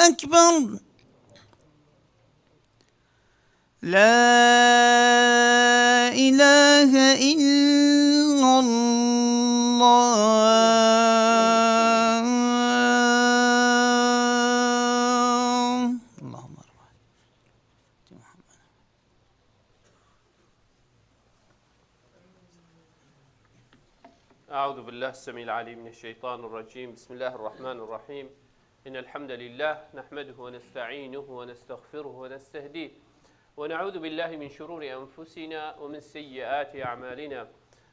أكبر لا إله إلا الله اللهم أعوذ بالله السميع العليم من الشيطان الرجيم. بسم الله الرحمن الرحيم. إن الحمد لله نحمده ونستعينه ونستغفره ونستهديه ونعوذ بالله من شرور أنفسنا ومن سيئات أعمالنا.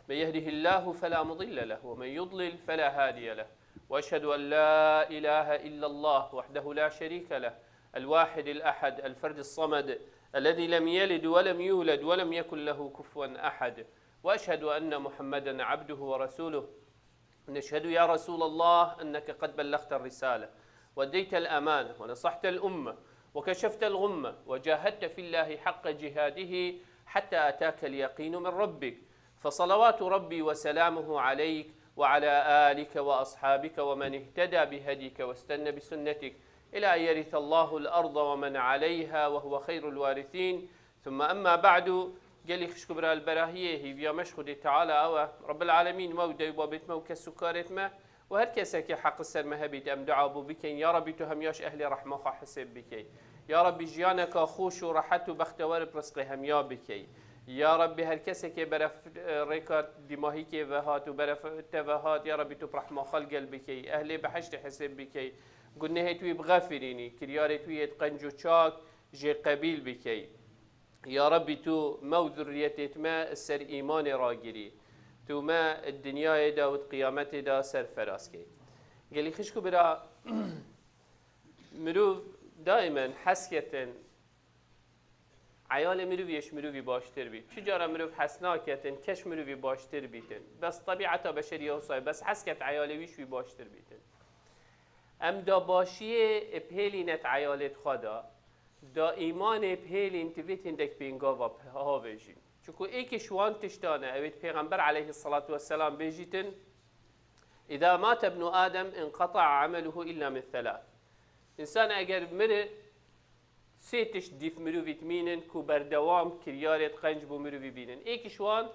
من يهده الله فلا مضل له ومن يضلل فلا هادي له، وأشهد أن لا إله إلا الله وحده لا شريك له الواحد الأحد الفرد الصمد الذي لم يلد ولم يولد ولم يكن له كفوا أحد، وأشهد أن محمدا عبده ورسوله. نشهد يا رسول الله أنك قد بلغت الرسالة وأديت الأمانة ونصحت الأمة وكشفت الغمة وجاهدت في الله حق جهاده حتى أتاك اليقين من ربك، فصلوات ربي وسلامه عليك وعلى آلك وأصحابك ومن اهتدى بهديك واستنى بسنتك إلى أن يرث الله الأرض ومن عليها وهو خير الوارثين. ثم أما بعد، قال خشكو برا البراهيه هي بيا مشخد تعالى أو رب العالمين مودي وبابت موكا سكارت ما وهر كسك حق السر مهبيت أم دعابو بكين يا ربي تهمياش أهل رحمة حسب بكي يا ربي جيانك خوش ورحت وبختوار برزقي هم يا بكي يا ربي هر كسك برف ريكات دماهي كي وهات وبرف تفهات يا ربي تبرحمة خلق بكي أهل بحشت حسب بكي قلنا هيتوي بغفريني كرياري توي قنجو شاك جي قبيل بكي يا ربي تو مو ذريتت ما السر إيمان راجري تو ما الدنيا دا والقيامة دا سر فراسكي. قال لي خشكو برا مروف دائما حسكتن عيال مروف يش مروفي باشتر بيت شجارة مروف حسناكتن كش مروفي باشتر بيتن بس طبيعة بشرية وصاي بس حسكت عيال ويش باشتر بيتن ام دا باشيه بهيلينت عيالت خدا دا ایمان بهیلین تویت هندک بینگا و هاویجین چون ایک شوان تشتانه اوید پیغمبر علیه الصلاة والسلام بیجیتن اذا مات ابن آدم انقطع عمله الا من ثلاث. انسان اگر مره سيتش ديف مروفيت مينن كو بردوام كريارت قنج بو مروفي بينن ایک شوان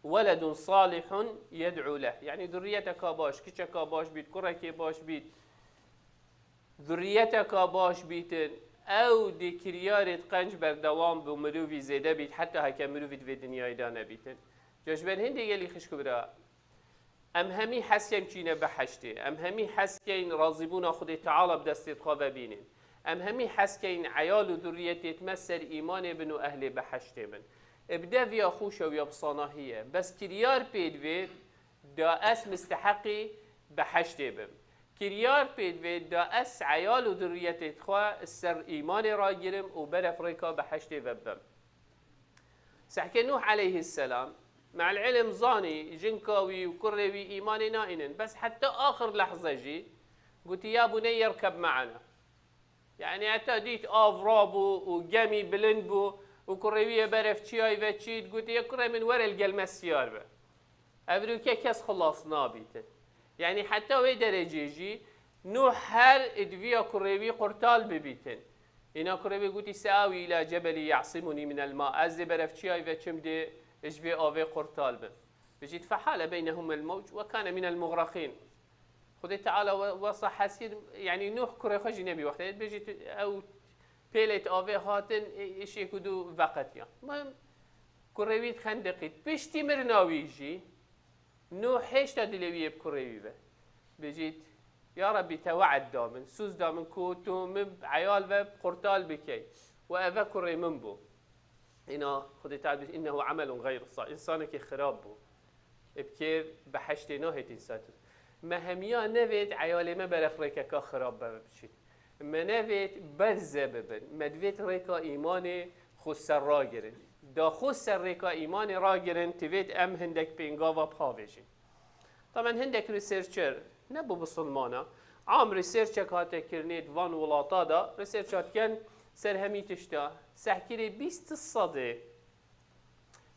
ولد صالح يدعو له، يعني ذريتك باش كيشك باش بيت كرك باش بيت ذريتك باش بيتن او دی کریارت قنج بردوام به مروفی زیده بید حتی هکه مروفیت و دنیای دا نبیتن. جاش بر هنده گلی خشکو برا ام همی حس کم چینه بحشته، ام همی حس کن راضیبون خود تعالی بدستت خواه بینن، ام همی حس کن عیال و ذریتت مسر ایمان بنو اهل بحشته من ابدا ویا خوش و یا بصاناهیه بس کریار پید وید دا اس مستحقی بحشته بم كريار بيد دا اس عيال و ذريتت خوا السر ايمان راجرم و برف ريكا بحشت وبم. سحكي نوح عليه السلام مع العلم ظاني جنكاوي وكروي ايمان نائن بس حتى اخر لحظه جي قلت يا بني اركب معنا، يعني حتى ديت افرابو وجمي بلندبو وكروي برف تشاي وتشيد قلت يا كره من ورا القلم السيار به افروكا كاس خلاص نابيته، يعني حتى وي درجه جي نوح هر ادويا كروي قرطال ببيتن اینا كروي قلت ساوي الى جبل يعصمني من الماء از برفتشاي وچم دي اجوي اوي قرطال بم بجيت فحال بينهم الموج وكان من المغرقين. خد تعالى وصح حسير يعني نوح كروي خجي نبي وقت بجيت او بيلت اوي هاتن ايش يكدو وقت يا المهم كروي خندقت بشتي مرناوي جي نوح هشتا دلويه بكروي به بجيت يا ربي توعد دامن سوز دامن كوتو من عيال و قرطال بكي وأذكر من بو إنا خد تعالى إنه عمل غير صالح إنسانك خراب بو بكير بحشت ناهت إنسان ما هميا نبيت عيال ما برف ريكا كا خراب بشي ما نبيت برزة ببن ما دويت ريكا إيماني خسر راجرن دا خسر ريكا إيماني راجرن تبيت أم هندك بينغا و بخافيجين. طبعا هندك ريسيرشر نبو بسلمانا عام ريسيرشك هاته كرنيت وان ولاتا دا ريسيرشات كان سر همي تشتا سحكيري 20 الصدي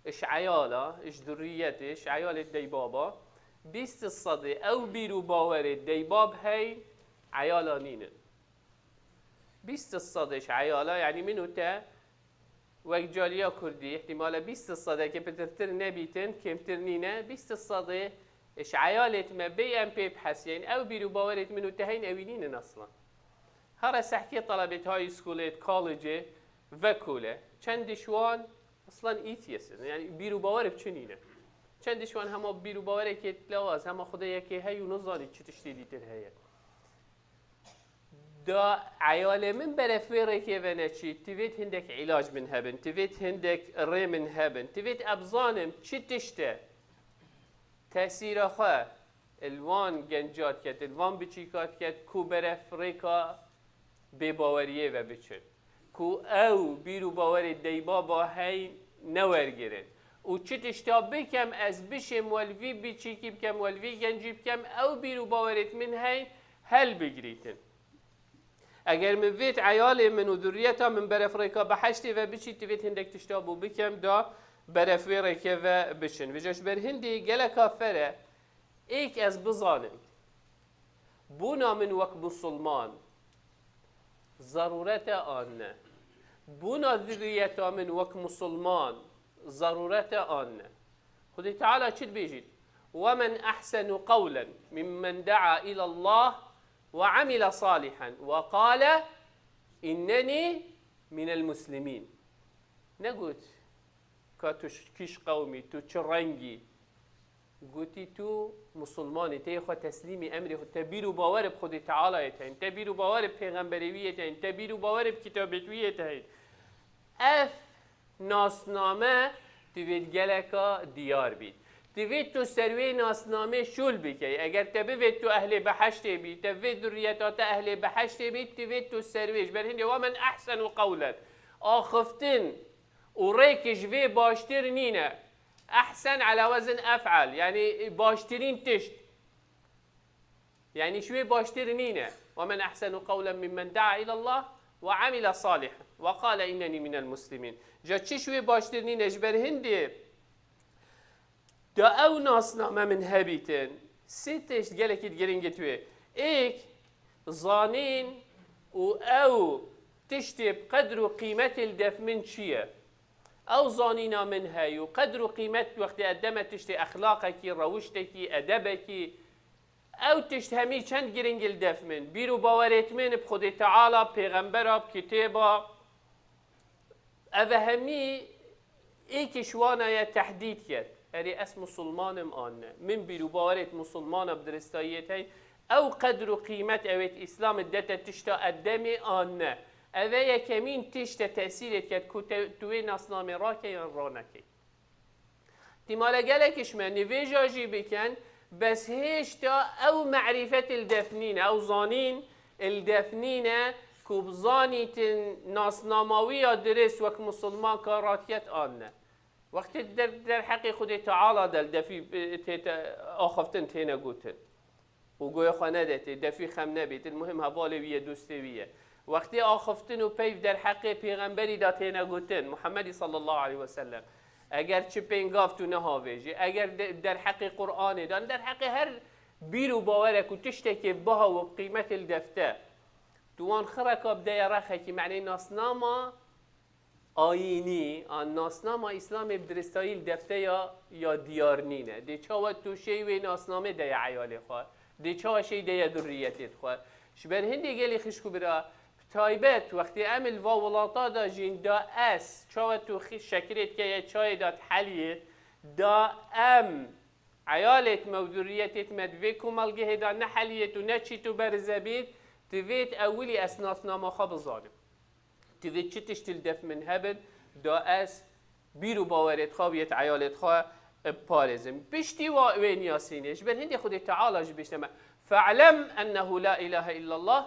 اش عيالا اش ذريته اش عيال الديبابا 20 الصدي او بيرو باور الديباب هاي عيالا نينن 20 صدش عياله يعني منو تا وقت جاليا كردي احتمالا 20 صده که پترتر نبیتن کمتر نینه 20 صده اش عيالت ما بي ام بي بحسين او بيرو باورت منو تهين اوينين اصلا هر سحكي طلبت هاي سكولات كوليجي وكوله چند شوان اصلا ایتیس يعني بيرو باور بچنینه چند شوان هما بيرو باور که لواز هما خدایا که هی و نزانی چی تشتی دیتر هيا دا عيال من برفيرك يفنشي تفيت هندك علاج من هبن تفيت هندك ري من هبن تفيت ابزانم چی تشته تأثیر خواه الوان گنجات کرد الوان بچیکات کرد کو برفریکا به باوریه و بچن کو او بیرو باور دیبا با هی نورگیرن و چه تشتا بکم از بشم والوی بچیکی بکم والوی گنجی بکم او بیرو باورت من هی هل بگریتن اگر من ویت عیال من و ذریتا من برفریکا بحشتی و بچی تویت هندک تشتا بو بکم دا برفریکا و بچن و جاش بر هندی گله کافره ایک از بزانم بونا من وک مسلمان ضرورت آن نه بونا ذریتا من وک مسلمان ضرورت آن نه خدای تعالی چید بیجید ومن احسن قولا ممن دعا الى الله وعمل صالحا وقال انني من المسلمين نقول كاتوش كيش قومي تو چرنگي قلتي تو مسلماني تيخو تسليمي امري تبيرو باور بخدي تعالى يتهين تبيرو باور بپیغمبروية يتهين تبيرو باور بكتابتوية يتهين اف ناسنامه توید گلکا دیار بید توید تو سروی ناسنامه شول بکی اگر تبید تو اهل بحشت بید توید ذریتات اهل بحشت بید توید تو سرویش بر هندی ومن احسن قولا آخفتن و ریکش وی باشتر نینه احسن على وزن افعل يعني باشترين تشت يعني شوي باشتر نينه ومن احسن قولا ممن دعا الى الله وعمل صالحا وقال انني من المسلمين جا چی شوي باشتر نينه جبر هندي دا او ناسنامه من هبيتن ستش گلكت گرنگ توی ایک ظانين و او تشتي بقدر وقيمة الدف من چیه او ظانينا من هاي وقدر وقيمة وقت قدمت تشتي اخلاقك روشتك ادبك او تشتهمي چند گرنگ الدف من بيرو باورت من بخد تعالى پیغمبر بكتابه اوهمي ايك شوانا يا تحديد كد اري اس مسلمانم آنه من بيرو باورت مسلمان بدرستايت هاي او قدر وقيمة اوت اسلام الدتا تشتا قدمي آنه اوه یکمین تشت تأثیرت کرد که توی ناسنامه را که یا را نکی تیمالا گلکش من نویجا جی بکن بس هشتا او معرفت الدفنین او زانین الدفنین که بزانیت ناسناموی یا درست وک مسلمان کاراتیت آنه وقتی در حق خود تعالی دل دفی آخفتن تینه گوتن و گوی خانه دته دفی خم نبیت المهم هوالویه دوستویه وقتی آخفتن و پیف در حق پیغمبری داتینا گوتن محمدی صلی الله علیه و سلم اگر چه پینگاف تو نهاویجی اگر در حق قرآن دان در حق هر بیرو باورک و تشتکی بها و قیمت الدفته دوان خرکا بدای رخه که معنی ناسناما آینی آن ناسناما اسلام بدرستایی الدفته یا دیار نینه دی چاوه تو شیوی ناسنامه دی عیال خواه دی چاوه شی دی ذریتت خواه شبر هندی گلی خشکو برا تایبت وقتی عمل و ولاتا دا جین دا اس چاوه تو شکرت که یه چای داد حلیت دا عیالت موضوعیتت مدوی کمالگه دا نه حلیت و نه چی تو برزبید توید اولی اسناس ناما خواب ظالم توید چی تشتل دف من هبن دا اس بیرو باورت خوابیت عیالت خواه پارزم بشتی و وین یاسینش بل هندی خود تعالی جبشتما فاعلم انه لا اله الا الله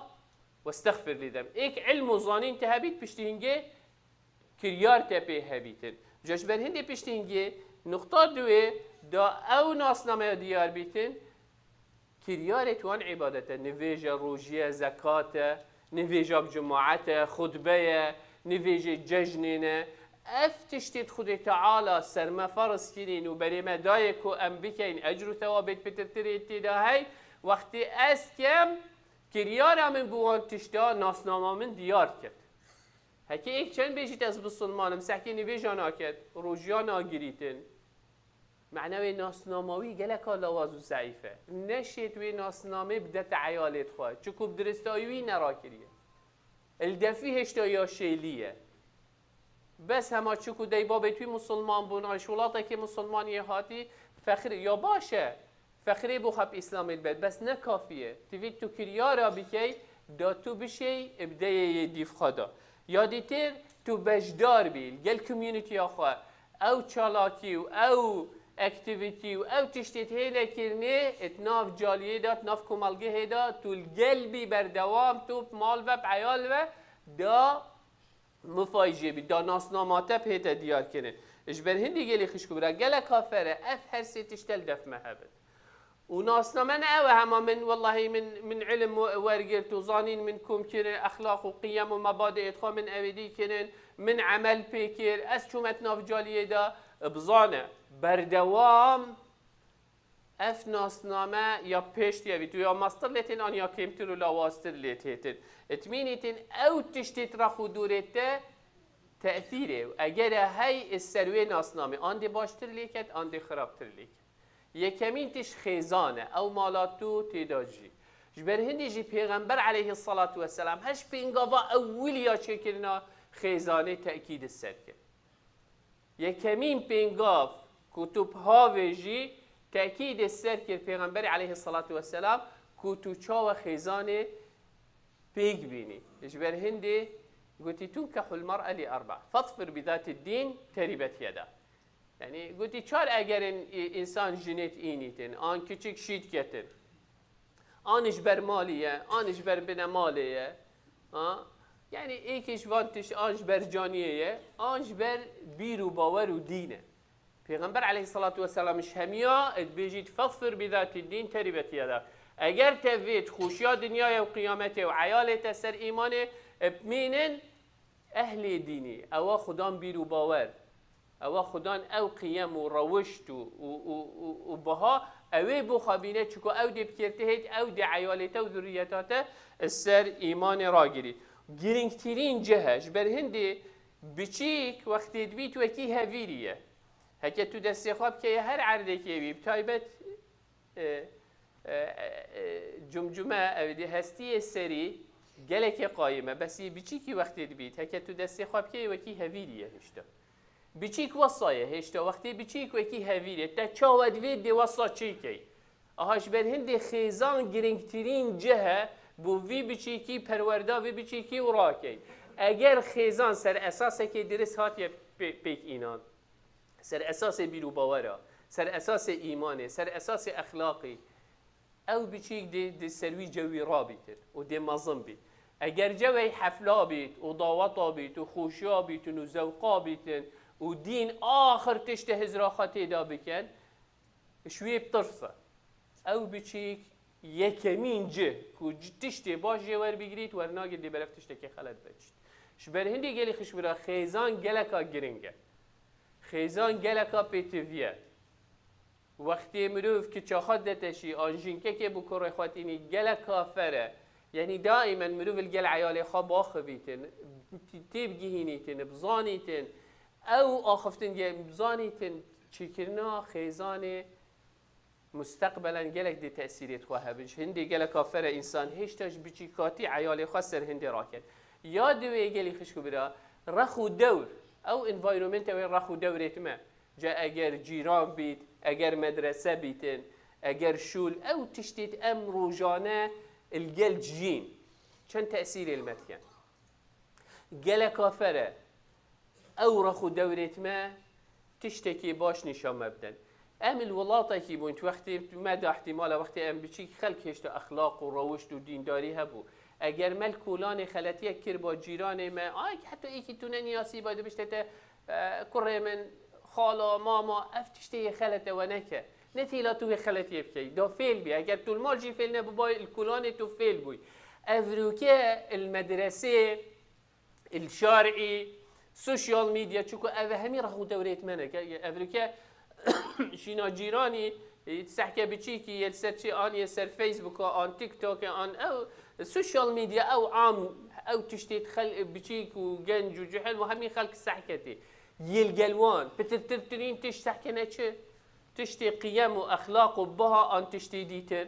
واستغفر لذنب ایک علم و ظانین تهبید پشتی هنگه کریار تپی هبیتن جاش بر هندی پشتی هنگه نقطه دوه دا او ناسنامه دیار بیتن کریار توان عبادت نویجا روژیه زکات نویجا بجماعت خطبه نویجا ججنینه اف تشتید خود تعالی سرما فرض کرین و بریم دایک و ام بکین اجر و ثوابت بترتری اتداهی وقتی است کم کریار من بوان تشتا ناسنامه من دیار کرد هکی ایک چند بیشید از بسلمانم سحکی نویجانا کرد روژیانا گریتن معنوی ناسناموی گلکا لوازو ضعیفه نشید وی ناسنامه بدت عیالت خواهد چکو بدرستایوی نرا کریه الدفی هشتا یا شیلیه بس هما چکو دی بابی توی مسلمان بون شولاتا که مسلمانی هاتی فخر یا باشه فخری بو خب اسلام البد بس نکافیه تیوی تو کریارا بکی دا تو بشی ابدای دیف خدا یادیتر تو بجدار بیل گل کمیونیتی آخوا او چالاکی و او اکتیویتی و او تشتیت هیله کرنه اتناف جالیه دات ناف کمالگه هیدا تو القلبی بردوام تو مال و بعیال و دا مفایجه بی دا ناسناماته پیتا دیار کنه اجبر هندی گلی خشکو برا گل کافره اف هر سی تشتل دف مهبت وناسنامه او هما من والله من علم ورقلت وظانين منكم كرن اخلاق وقيم ومبادئ ادخال من اويدي كرن من عمل بيكر اس شومت ناف جاليه دا بزانه بردوام اف ناسنامه یا پشت یا تو یا ماستر لیتن آن یا کمتر و لاواستر لیتن اتمینیتن او تشتیت را خودورته تأثیره اگر هی السروی ناسنامه آن دی باشتر لیکت آن دی خرابتر لیکت یکمین تش خیزانه او مالاتو تیداجی جبر هندی جی پیغمبر علیه الصلاة والسلام هش پینگاوا اولیا چه کرنا خیزانه تأکید السر کرد یکمین پینگاو کتب هاویجی تأكيد السر كر پیغمبر عليه الصلاة والسلام كوتو چاو خيزانه بيج بيني اجبر هندي قلتي تنكح المرأة لأربع فاظفر بذات الدين تربت يدا يعني قلتي چار اگر انسان جنيت اينيتن آن كچك شيد كتن آن اجبر مالية آن اجبر بنا مالية يعني ايكش وانتش آن اجبر جانية آن اجبر بيرو باور و دينه پیغمبر علیه الصلاة والسلام همیا ادبیجید فظفر بذات الدین تربت یدا اگر توید خوشیا دنیای و قیامت و عیالت سر ایمان بمینن اهل دینی او خدان بیرو باور او خدان او قیم و روشت و بها اوی بخابینه چکو او دی بکرتهید او دی عیالت و ذریتات سر ایمان را گیرید گرنگترین جهش بر هندی بچیک وقتی دوید وکی هویریه هکه تو دستی خواب که هر عرضه که بیب تایبت جمجمه اویدی هستی سری گلک قایمه بسی بچی کی وقتی بید هکه تو دستی خواب که وکی هویریه هشتا بچیک وصایه هشتا وقتی بچیک وکی هویریه تا چاود وید دی وصا چی کی آهاش بر هندی خیزان گرنگترین جهه بو وی بچیکی پرورده وی بچیکی و راکی اگر خیزان سر اساسه که درست هاتی پیک اینان سر اساس بیرو باورا سر اساس ایمانه سر اساس اخلاقی او بچیک دی سروی جوی را بیتن و دی مظم بیت اگر جوی حفلا بیت و دعوتا بیت و خوشیا بیتن و زوقا بیتن و دین آخر تشت هزراخاتی دا بکن شوی بطرفه او بچیک یکمین جه که تشتی باش جوار بگیرید ورناگل دی برف تشتی که خلط بچید شبر هندی گلی خشبرا خیزان گلکا گرنگه خیزان گلکا پیتویه وقتی مروف که چاخد دتشی آنجینکه که بکره خواتینی گلکا فره یعنی دائما مروف الگل عیال خواب آخویتن تیب گهینیتن بزانیتن او آخفتن بزانیتن چیکرنا خیزان مستقبلا گلک دی تأثیریت خواه بنش هندی گلکا فره انسان هشتاش بچیکاتی عیال خواه سر هندی راکن یادوی گلی خشکو برا رخو دور او انوایرومنت و رخو دورت ما جا اگر جیران بیت اگر مدرسه بیتن اگر شول او تشتیت ام روجانه الگل جین چند تأثیر المتکن گل کافره او رخو دورت ما تشتکی باش نشان مبدن ام الولاطه کی بونت وقتی مدى احتمال وقتی ام بچی خلق هشت اخلاق و روشت و دینداری هبو اگر مل کولان خلطی کر با جیران ما حتی ایکی تو نیاسی باید بشته کره من خالا ماما افتشته خلطه و نکه نتیلا تو خلطی بکی دا فیل بی اگر تو المال جی فیل نبو باید الکولان تو فیل بوی افروکه المدرسه الشارعي سوشيال ميديا چوكو اوه همي راهو دوريت منك افروكه شينا جيراني تسحكي بتشيكي يلسرشي آن يسر فيسبوك آن تيك توك آن أو السوشيال ميديا أو عام أو تشتيت خلق بتشيك وجنج وجحل وهمي خلق سحكتي يلقلوان بترترين تشتحكنا شيء تشتي قيم وأخلاق وبها أن تشتي ديتر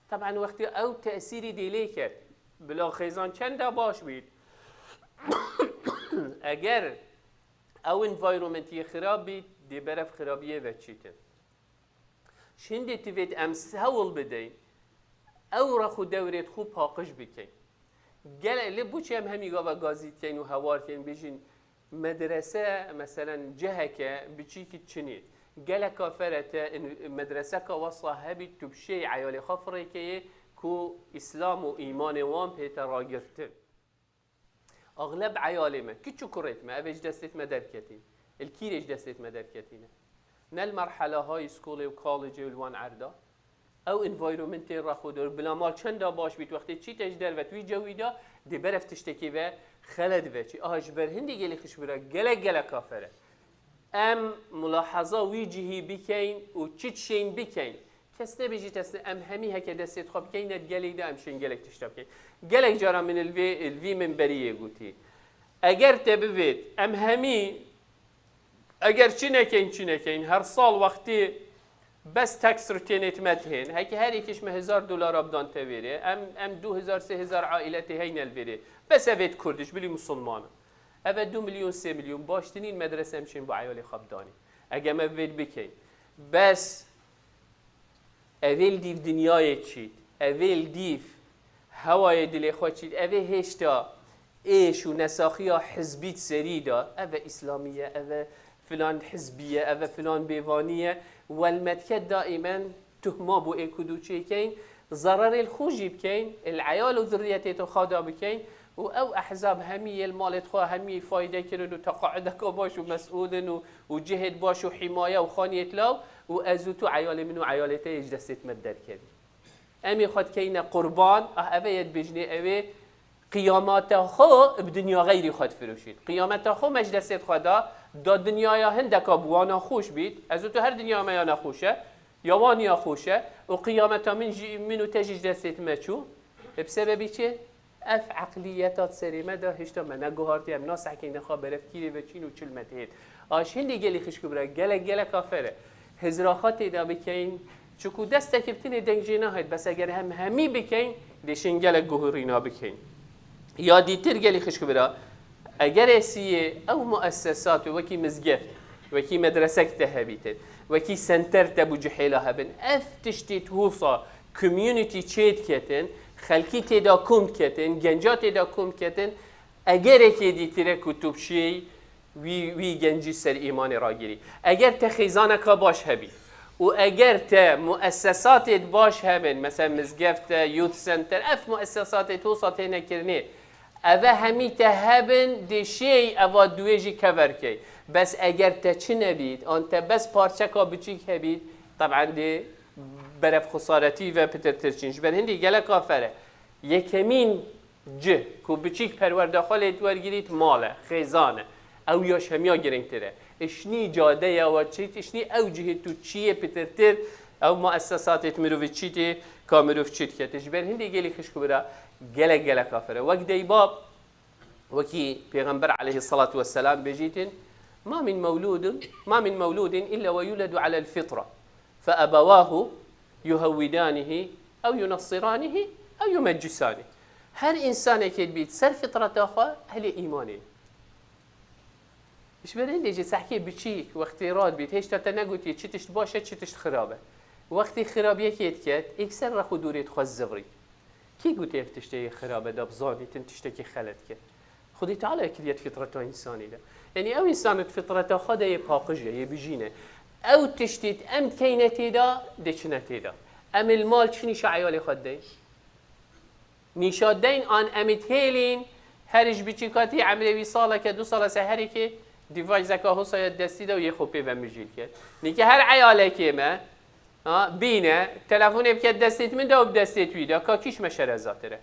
طبعا وقت أو تأثيري ديليك بلا خيزان چند باش بيت اگر او انوایرومنتی خراب بید دی برف خرابیه و چیتن شنده تفید امس هول بدین او رخو دورت خوب پاقش بکن گل لبوچه هم همی گاوا گازیت کن و هوار کن بیشین مدرسه مثلا جهکه بچی که چنید گل کافرت مدرسه که وصله هبید تبشی عیال خفره که کو اسلام و ایمان وان پیتا راگرتن اغلب عيالي كيتشو كوريت ما ابيج دستت مدركتين الكيريج دستت مدركتين نال مرحله هاي سكولي وكوليجي والوان عردا او انفايرومنتي راخو دور بلا مال چندا باش بيت وقت چي تجدر و توي جويدا دي برف تشتكي و خلد و چي اجبر هندي گلي خشبرا گله كافره ام ملاحظه ويجهي بكين و چيتشين بكين کس نبیجی تست ام همی هک دستت خواب که اینت گلی ام شین گلک تشتاب که گلک جارا من الوی منبریه گویی اگر تبوید ام همی اگر چی نکین هر سال وقتی بس تکس رو تینت متهن هکی هر یکیش $1000 ابدان تویره ام 2000-3000 عائلت هین الویره بس اوید کردش بلی مسلمانه اوید 2 میلیون 3 میلیون باشتنین مدرسه همشین با عیال خوابدانی اگر ما اوید بکین بس اویل دیف دنیای چید اویل دیف هوای دل خود چید اویل هشتا ایش و نساخی حزبیت سری دا اوه اسلامیه اوه فلان حزبیه اوه فلان بیوانیه والمدکت دائما تهما بو اکدو چه کین ضرر الخوجی بکین العیال و ذریتیتو خادا بکین و او احزاب همی المالت خواه همی فایده کرن و تقاعدک باش و مسئولن و جهد باش و حمایه و خانیت لاو و ازوتو عیال منو عیالته اجدستت مدر کردی امی خود که این قربان اوه ید بجنه اوه قیامات خو بدنیا غیری خود فروشید قیامت خو مجدست خدا دا دنیای هندکا بوانا خوش بید ازوتو هر دنیا ما یا نخوشه یا وانیا خوشه و قیامت منو تجیج دستت مچو بسببی چه؟ اف عقلیتات سریمه دا هشتا من نگوهارتی هم ناس حکین خواه برف کیری و چین و چلمت هید آش هندی گلی خشکو برا گله کافره هزراخات ایدا بکین چکو دست کبتین دنگجینا هید بس اگر هم همی بکین دیشن گله گوهرینا بکین یا دیتر گلی خشکو برا اگر اسیه او مؤسسات وکی مزگفت وکی مدرسه تهبیتن وکی سنتر تبو جحیلا هبن اف تشتی توصا کمیونیتی چید کتن خلکی تیدا کند کتن گنجات تیدا کند کتن اگر اکی دیتره کتوب شی وی گنجی سر ایمان را گیری اگر تخیزانک باش هبی و اگر تا مؤسسات باش هبن مثلا مزگفت یوت سنتر اف مؤسسات توصا تینا کرنه اوه همی تهبن دی شی اوه دویجی کور کی بس اگر تا چی نبید آن تا بس پارچکا بچیک هبید طبعا دی برف خسارتی و پتر ترچینش بر هندی گله کافره یکمین جه که بچیک پرورده خالت ورگیرید ماله خیزانه او یاش همیا گرنگ تره اشنی جاده یا وچیت اشنی او جه تو چیه پتر تر او مؤسساتت مروف چیتی که مروف چیت کتش بر هندی گلی خشکو برا گله کافره وقت دیباب وكي پیغمبر عليه الصلاة والسلام بجيتن ما من مولود إلا ويولد على الفطرة فأبواه يهودانه أو ينصرانه أو يمجسانه هر إنسان يكيد بيت سر فطرة أخوة أهل إيمانه إيش بدين يجي تحكي بشيك واختيارات بيت هيش تتنقوتي تشتشت باشا تشتشت خرابة وقتی خرابیه کیت کرد اکثر را خود دوریت خواست زغری کی گوته افتشته خرابه دبزانی تن تشتکی خلت کرد خودی تعالی کلیت فطرت انسانی ده یعنی او انسان فطرت خود یه پاکجه یه بجینه او تشتیت ام کینتی دا دچنتی دا ام المال چنی شعیال خود دی نیشادین آن امت هیلین هرش بچیکاتی عملی وی ساله که 2 سال سهری که دیوایز زکاه سایت دستی دا و یه خوبی و مجیل کرد نیکه هر عیاله که ما بینه تلفن بکرد دستت من دا و بدستت ویدا که کیش مشره زاتره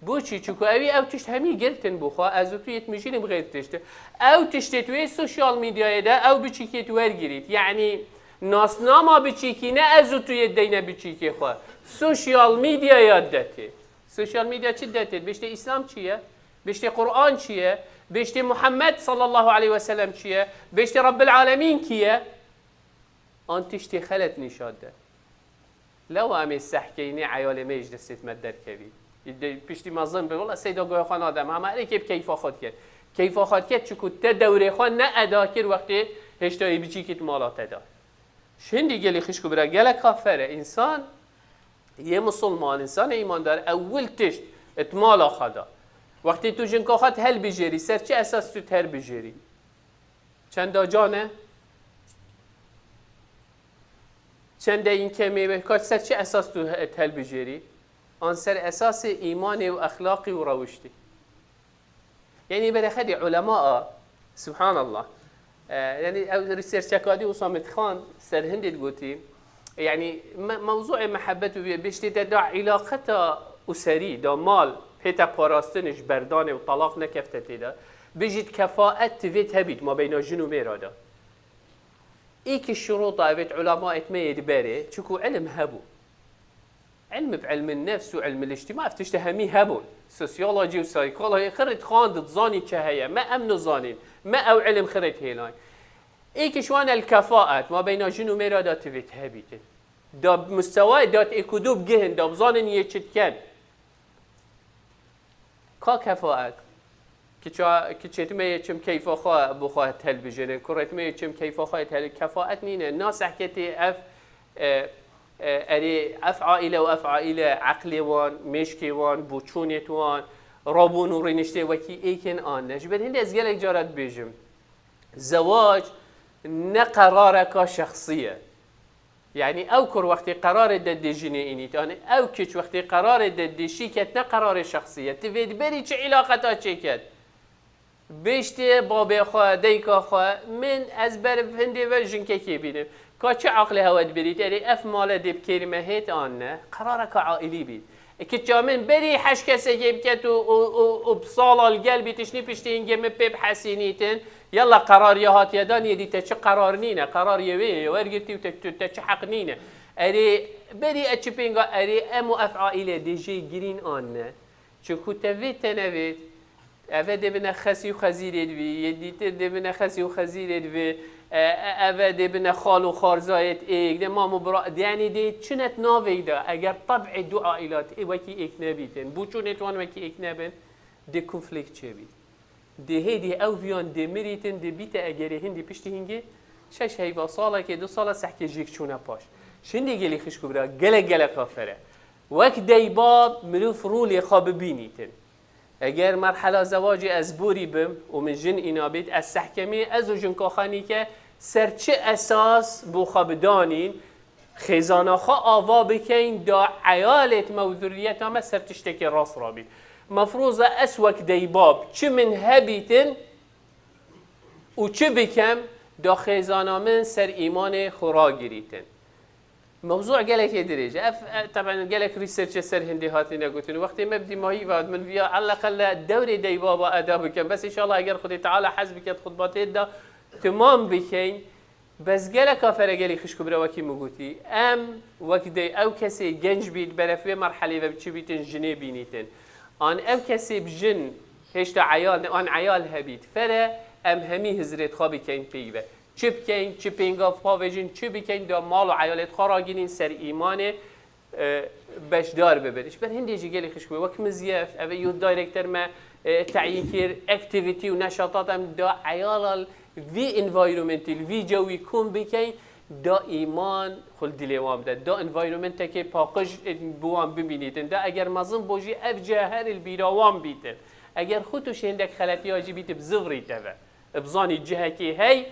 بو چی چکو اوی او تشت همی گلتن بخوا از تو یت میشینم غیر تشته او تشت توی سوشال میدیای ده او بچی که تو ورگیرید یعنی ناسناما بچیکی نه ازو توی دینه بچیکی خواه سوشیال میدیا یاد داته سوشیال میدیا چی داته؟ بشته اسلام چیه؟ بشته قرآن چیه؟ بشته محمد صلی الله علیه و سلم چیه؟ بشته رب العالمین کیه؟ آن تشتی خلت نشاد ده لو امی سحکینه عیال میج دستت مدر کبی پشتی مظلم به والله سیدا گوی خان آدم همه علی که کیفا خود کرد کیفا خود کرد چکو تا دوره خان نه ادا کرد وقتی هشتایی بچی کت مالات ادا شندی گلی خشکو برا گله کافره انسان یه مسلمان انسان ایماندار اول تشت اتمالا خدا وقتی تو جنکا خود هل بجری سر چه اساس تو هل بجری چند جانه چند این کمی بکار سر چه اساس تو هل بجری آن سر اساس ایمان و اخلاقی و روشتی یعنی بالاخره علماء سبحان الله يعني ريسيرش كادي وصامت خان سر هندي تقولي يعني موضوع محبته بيشتي دا علاقته أسري دا مال هتا باراستنش بردانه وطلاق نكفتة دا بيجد كفاءة تفيت هبيت ما بين جن وميرادا إيك الشروط أبيت علماء تميد باري شكو علم هبو علم بعلم النفس وعلم الاجتماع فتشتهمي هبون سوسيولوجي وسايكولوجي خرت خان تظاني كهيا ما أمن ظانين ما أو علم خرت هيلاي إيك شوان الكفاءات ما بين جن وميرادا تفيت هبيت دا مستوى دات إكودوب جهن دا بظانن يشت كان کا كفاءات كتشت ما يشم كيف خا بخا تلفزيون كرت ما يشم كيف خا تل كفاءات نين الناس حكيتي أري أفعائله وأفعائله عقلي وان مشكي وان بوچونيت وان رابون ورينشته وكي إيكن آن نجبر هندي أزجلك جارت بيجم زواج نقرارك شخصية يعني أو كر وقت قرار دد جني إنيت أنا أو كش وقت قرار دد شيكت نقرار شخصية تفيد بري شو علاقتها شيكت بيشتي بابي خا ديكا خا من أزبر هندي وجن كي بينه كاتش عقل هواد بريت أري أف مال دب كلمة هيت أنا قرارك عائلي بيت كتجامن بري حش كسي جيبكت وبصالة القلب تشني بشتين جم بيب حسينيتن يلا قرار يهات يدان يدي تش قرار نينا قرار يوي ورقتي وتش حق نينا أري بري أتشبينغا أري أمو أفعائله دي جي جرين أنا شو كتفيت تنفيت أفاد بنا خسي وخزيرد في يديت بنا خسي وخزيرد في أفاد بنا خال وخارزايت إيك ده ما مبرا يعني دي شنت نافيدا أجر طبع الدعائلات وكي إيك نبيتن بوشونت وان وكي إيك نبن دي كونفليكت شبيت دي هيدي أو فيان دي مريتن دي بيتا أجري هندي بيشتي هنجي شش هيفا صالة كده صالة سحكي جيك شونا باش شندي جلي خشكو برا جلا كافرة وك دايباب ملوف رولي خاب بينيتن اگر مرحله زواجی از بوری بم و من جن اینا بید از سحکمی از و جن کاخانی که سر چه اساس بو خابدانین خیزانا خا آوا بکین دا عیالت موذوریت هم سر تشتکی راس را بید مفروض اسوک دیباب چه من هبیتن و چه بکم دا خیزانا من سر ایمان خورا گریتن موضوع قالك يدرج طبعا قالك ريسيرش سر هندي هاتنا قلت وقت ما بدي ما هي بعد من فيها على الاقل الدوري دي بابا ادابك بس ان شاء الله اگر خدي تعالى حسبك خطبات ده تمام بكين بس قالك كافر قالي خش كبره وكي مغوتي ام وقت دي او كسي جنج بيت برفي مرحله وبتشي بيتن جني بينيتن ان او كسي بجن هشتا عيال ان عيال هبيت فلا ام همي هزرت خابي كين بيبه چه بکن چه پینگاف پاوجین چه بکن دا مال و عیالت خراگینین سر ایمان بشدار ببرش بر هندی جیگلی خشکوی وقت مزیف اوه یود دایرکتر ما تعیین کر اکتیویتی و نشاطات هم دا عیال وی انوایرومنتیل وی جوی کن بکن دا ایمان خل دیلوام ده دا انوایرومنت که پاقش بوام ببینیدن دا اگر مزن بوجی اف جهر البیراوام بیتن اگر خودش هندک خلطی آجی بیت بزغری تبه بزانی جهه که هی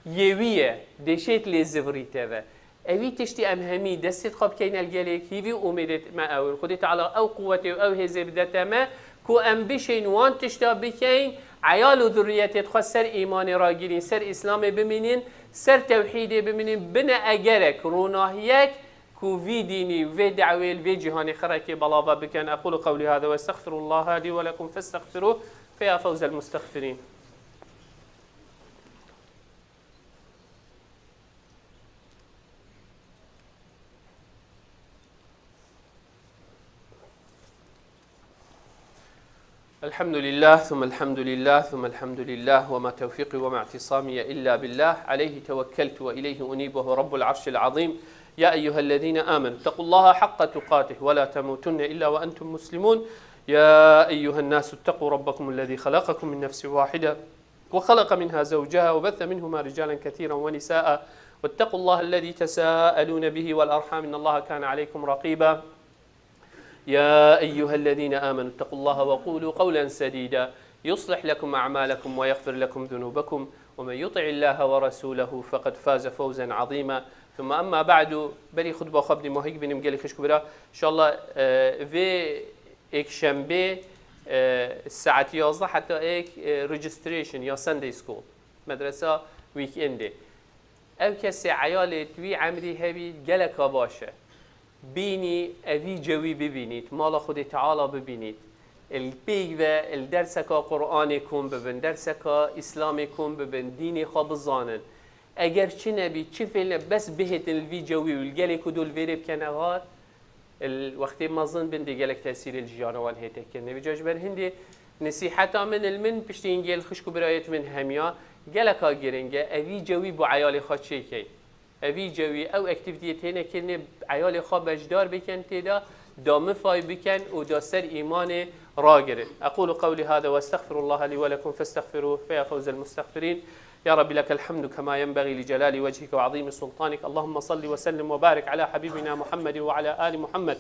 يويه دشيت لي زفريتها اوي تشتي ام همي دست خاب كاين الجليك هيفي امدت ما او خديت على او قوتي او هزبدته ما كو ام بشين وان تشتا بكين عيال وذريتي تخسر ايمان راجلين سر اسلام بمنين سر توحيد بمنين بنا اجرك روناهيك كو في ديني وفي دعوي في جهاني خركي بلابا بكن اقول قولي هذا واستغفر الله لي ولكم فاستغفروه فيا فوز المستغفرين الحمد لله ثم الحمد لله ثم الحمد لله وما توفيقي وما اعتصامي إلا بالله عليه توكلت وإليه أنيب وهو رب العرش العظيم. يا أيها الذين آمنوا اتقوا الله حق تقاته ولا تموتن إلا وأنتم مسلمون. يا أيها الناس اتقوا ربكم الذي خلقكم من نفس واحدة وخلق منها زوجها وبث منهما رجالا كثيرا ونساء واتقوا الله الذي تساءلون به والأرحام إن الله كان عليكم رقيبا. يا أيها الذين آمنوا اتقوا الله وقولوا قولا سديدا يصلح لكم أعمالكم ويغفر لكم ذنوبكم ومن يطع الله ورسوله فقد فاز فوزا عظيما. ثم أما بعد بري خطبة خبني مهيك بنم قالي خش كبرى إن شاء الله في إك شنبه الساعة 11 حتى إك ريجستريشن يا ساندي سكول مدرسة ويك إندي أو كسي عيالي توي عمري هبي قالك باشه بینی اوی جوی ببینید مال خود تعالی ببینید البیگ و الدرس که قرآن کن ببین درس که اسلام کن ببین دینی خواب زانن اگر چی نبی چی فعل بس بهت الوی جوی والگلی کدول ویرب کنهار الوقت مازن بندی گلک تاثیر الجانوان هیته که نبی جاش بر هندی نصیحتا من المن پشتی اینگل خشکو برایت من همیا گلک ها گرنگه اوی جوی با عیال خود چی کی اوی جوی او اکتیویتی تینه کنه عیال خواب بجدار بکن تیدا دام فای بکن و دا سر ایمان را گره. اقول قولي هذا واستغفر الله لي ولكم فاستغفروه فيا فوز المستغفرين. يا رب لك الحمد كما ينبغي لجلال وجهك وعظيم سلطانك. اللهم صل وسلم وبارك على حبيبنا محمد وعلى آل محمد.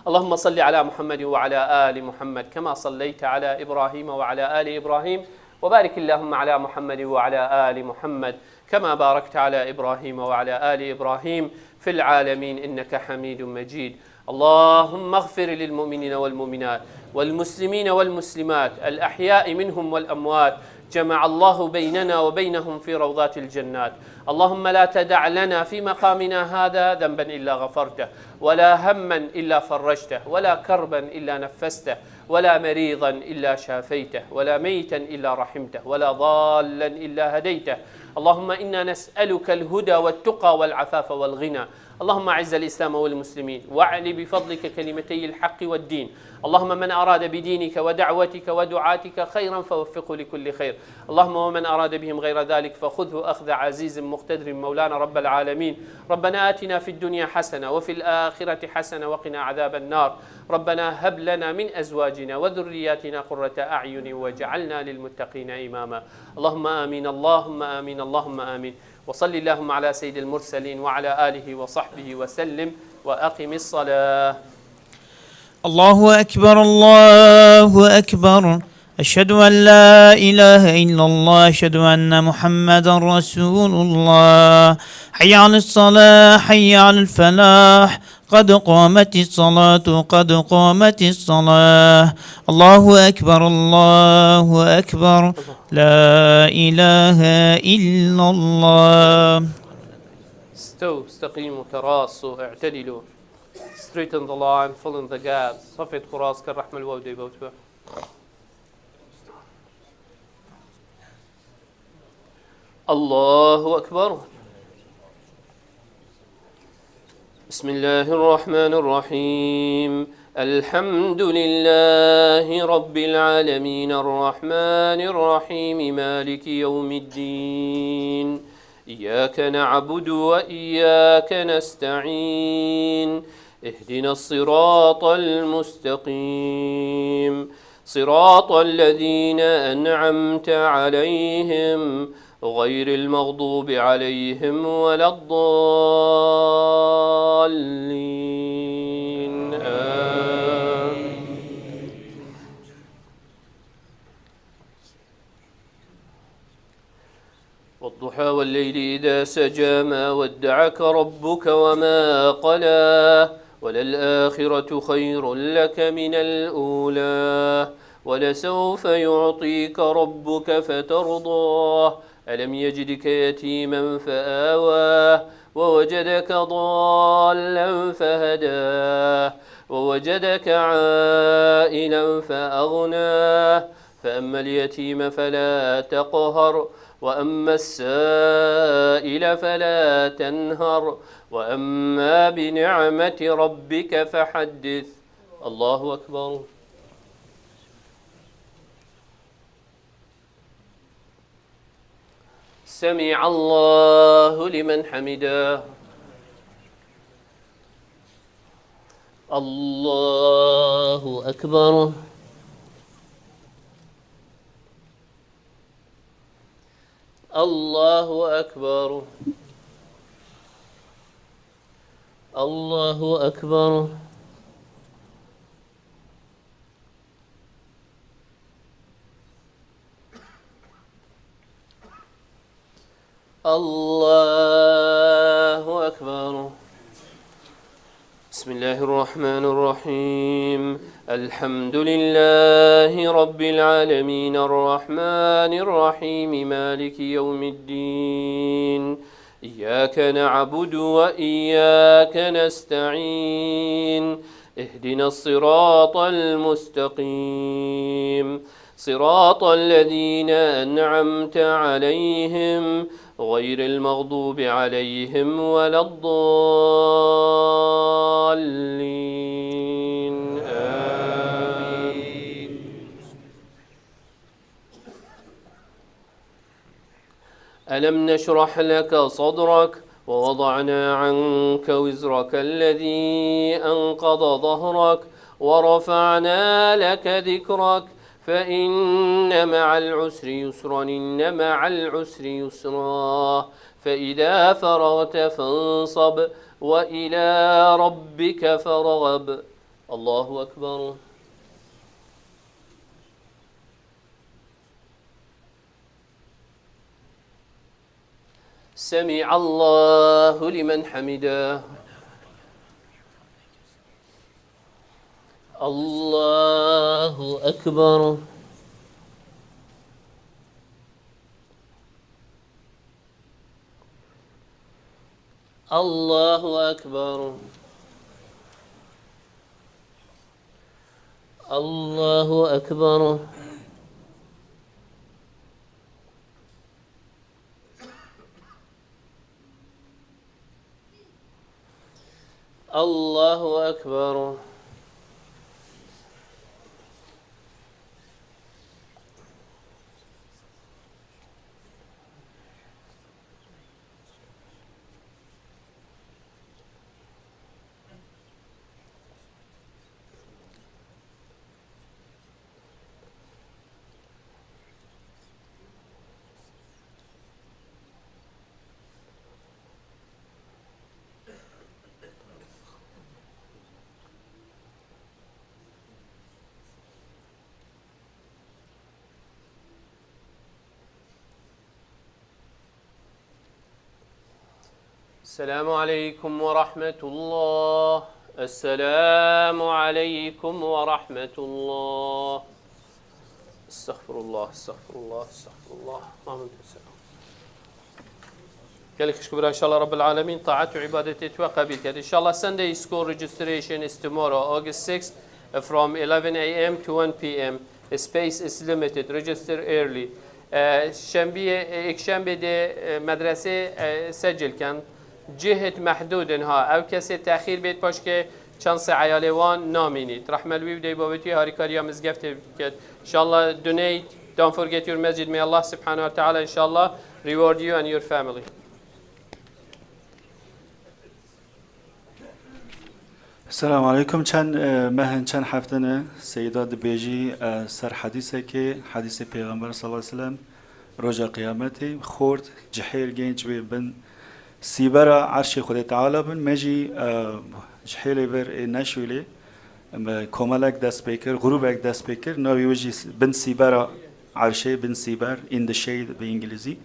اللهم صل على محمد وعلى آل محمد كما صليت على إبراهيم وعلى آل إبراهيم وبارك اللهم على محمد وعلى آل محمد كما باركت على إبراهيم وعلى آل إبراهيم في العالمين إنك حميد مجيد. اللهم اغفر للمؤمنين والمؤمنات والمسلمين والمسلمات الأحياء منهم والأموات جمع الله بيننا وبينهم في روضات الجنات. اللهم لا تدع لنا في مقامنا هذا ذنبا إلا غفرته ولا هما إلا فرجته ولا كربا إلا نفسته ولا مريضا إلا شافيته ولا ميتا إلا رحمته ولا ضالا إلا هديته. اللهم إنا نسألك الهدى والتقى والعفاف والغنى. اللهم أعز الإسلام والمسلمين واعل بفضلك كلمتي الحق والدين. اللهم من أراد بدينك ودعوتك ودعاتك خيرا فوفقه لكل خير. اللهم ومن أراد بهم غير ذلك فخذه أخذ عزيز مقتدر مولانا رب العالمين. ربنا آتنا في الدنيا حسنة وفي الآخرة حسنة وقنا عذاب النار. ربنا هب لنا من أزواجنا وذرياتنا قرة أعين واجعلنا للمتقين إماما. اللهم آمين اللهم آمين اللهم آمين. وصل اللهم على سيد المرسلين وعلى آله وصحبه وسلم وأقم الصلاة. الله أكبر الله أكبر أشهد أن لا إله إلا الله أشهد أن محمدا رسول الله. حي على الصلاة حي على الفلاح قد قامت الصلاة قد قامت الصلاة. الله أكبر الله أكبر لا إله إلا الله. استقيموا تراصوا اعتدلوا. Straighten the line, fill in the gaps. صفة قراص كالرحمة الودي بوتبه. الله أكبر. بسم الله الرحمن الرحيم. الحمد لله رب العالمين الرحمن الرحيم مالك يوم الدين. إياك نعبد وإياك نستعين. اهدنا الصراط المستقيم صراط الذين أنعمت عليهم غير المغضوب عليهم ولا الضالين آمين. والضحى والليل إذا سجى ما ودعك ربك وما قلى وللآخرة خير لك من الأولى ولسوف يعطيك ربك فترضاه ألم يجدك يتيما فآواه ووجدك ضالا فهداه ووجدك عائلا فأغناه فأما اليتيم فلا تقهر وأما السائل فلا تنهر وأما بنعمة ربك فحدث. الله أكبر. سمع الله لمن حمده. الله أكبر. الله أكبر. الله أكبر. الله أكبر. بسم الله الرحمن الرحيم. الحمد لله رب العالمين الرحمن الرحيم مالك يوم الدين. إياك نعبد وإياك نستعين. اهدنا الصراط المستقيم صراط الذين أنعمت عليهم غير المغضوب عليهم ولا الضالين. آمين. ألم نشرح لك صدرك ووضعنا عنك وزرك الذي أنقض ظهرك ورفعنا لك ذكرك فإن مع العسر يسرا إن مع العسر يسرا فإذا فرغت فانصب وإلى ربك فارغب. الله أكبر. سمع الله لمن حمده. الله أكبر. الله أكبر. الله أكبر. الله أكبر. السلام عليكم ورحمة الله. السلام عليكم ورحمة الله. استغفر الله استغفر الله استغفر الله. اللهم السلام. قال لك شكرا إن شاء الله رب العالمين طاعت وعبادتي وقبل كده. إن شاء الله Sunday school registration is tomorrow August 6th from 11 a.m. to 1 p.m. Space is limited. Register early. شنبه دي مدرسة سجل كان جهة محدود ها او کسی تأخیر بید باش که چند ساعه وان نامینید رحمه الوی بدهی بابتی هاریکاریا مزگفت کرد inshallah donate, don't forget your masjid. May Allah subhanahu wa ta'ala inshallah reward you and your family. السلام عليكم. چند هفتنه سیداد بیجی سر حدیثه که حدیث پیغمبر صلی الله علیه وسلم رجا قیامتی خورد جحیل گنج بن سیبرا عرش خود تعالی بن مجی جحیل بر نشویلی کمالک دست بکر غروبک دست بکر نوی وجی بن سیبرا عرشه بن سیبر in the shade به انگلیزی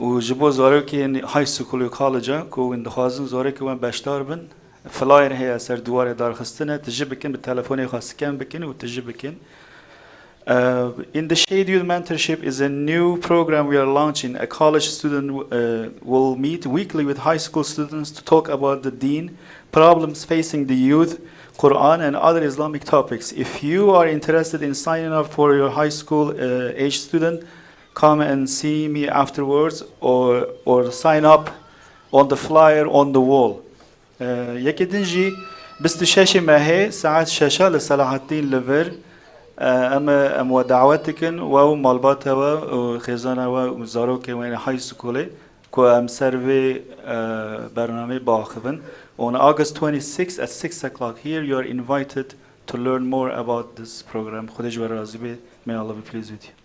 و جبو زاره که های سکول و کالجا که اندخوازن زاره که من بشتار بن فلایر هي سر دوار دار خستنا تجي بكن بالتليفون خاص كان بكن وتجي بكن. In the Shade Youth Mentorship is a new program we are launching. A college student will meet weekly with high school students to talk about the Deen, problems facing the youth, Quran and other Islamic topics. If you are interested in signing up for your high school age student, come and see me afterwards or sign up on the flyer on the wall. یکی دنجی 26 ماه ساعت 6 لصلاح الدین لور اما دعوتكن و مالبات و خزانه و زاروك وين هاي سكولي كو ام سيرفي برنامج باخفن on August 26 at 6 o'clock here you are invited to learn more about this program. خدش برازي. May Allah be pleased with you.